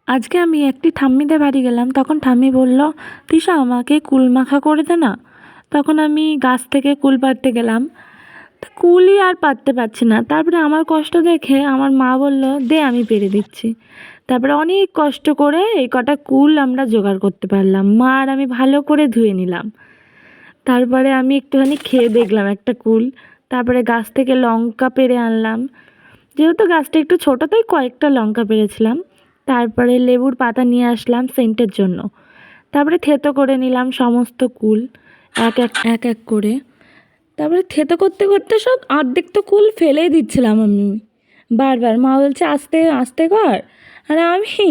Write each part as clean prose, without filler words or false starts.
আজকে আমি একটি ঠাম্মিদের বাড়ি গেলাম, তখন ঠাম্মি বলল, তৃষা আমাকে কুল মাখা করে দে না। তখন আমি গাছ থেকে কুল পাড়তে গেলাম, তা কুলই আর পাড়তে পারছি না। তারপরে আমার কষ্ট দেখে আমার মা বলল, দে আমি পেরে দিচ্ছি। তারপরে অনেক কষ্ট করে এই কটা কুল আমরা জোগাড় করতে পারলাম। মা আর আমি ভালো করে ধুয়ে নিলাম। তারপরে আমি একটুখানি খেয়ে দেখলাম একটা কুল। তারপরে গাছ থেকে লঙ্কা পেড়ে আনলাম, যেহেতু গাছটা একটু ছোটো তাই কয়েকটা লঙ্কা পেড়েছিলাম। তারপরে লেবুর পাতা নিয়ে আসলাম সেন্টের জন্য। তারপরে থেতো করে নিলাম সমস্ত কুল এক এক করে। তারপরে থেতো করতে করতে সব অর্ধেক তো কুল ফেলেই দিচ্ছিলাম আমি বারবার। মা বলছে আস্তে আস্তে কর, আর আমি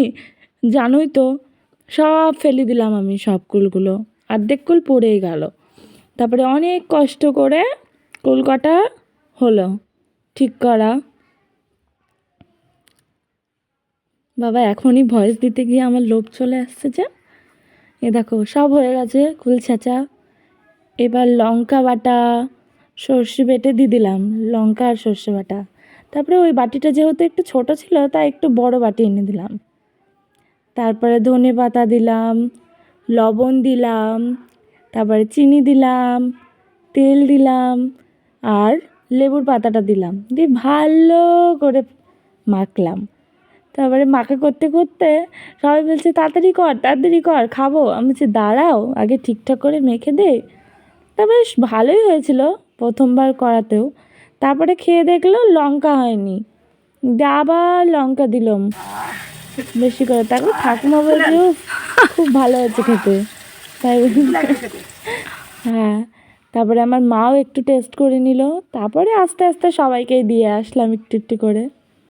জানোই তো সব ফেলে দিলাম আমি সব কুলগুলো, অর্ধেক কুল পড়েই গেল। তারপরে অনেক কষ্ট করে কুল কাটা হলো ঠিক করা। বাবা এখনই ভয়েস দিতে গিয়ে আমার লোভ চলে আসছে যে। এ দেখো সব হয়ে গেছে কুল ছেঁচা। এবার লঙ্কা বাটা, সর্ষে বেটে দিয়ে দিলাম, লঙ্কা আর সর্ষে বাটা। তারপরে ওই বাটিটা যেহেতু একটু ছোট ছিল তাই একটু বড় বাটি এনে দিলাম। তারপরে ধনে পাতা দিলাম, লবণ দিলাম, তারপরে চিনি দিলাম, তেল দিলাম, আর লেবুর পাতাটা দিলাম, দিয়ে ভালো করে মাখলাম। তারপরে মাখা করতে করতে সবাই বলছে তাড়াতাড়ি কর খাবো। আমি বলছি দাঁড়াও আগে ঠিকঠাক করে মেখে দে। তা বেশ ভালোই হয়েছিল প্রথমবার করাতেও। তারপরে খেয়ে দেখলো লঙ্কা হয়নি, দিয়ে আবার লঙ্কা দিলাম বেশি করে। তারপর ঠাকুমা বলছে খুব ভালো হয়েছে খেতে, তাই হ্যাঁ। তারপরে আমার মাও একটু টেস্ট করে নিল। তারপরে আস্তে আস্তে সবাইকেই দিয়ে আসলাম একটু একটু করে।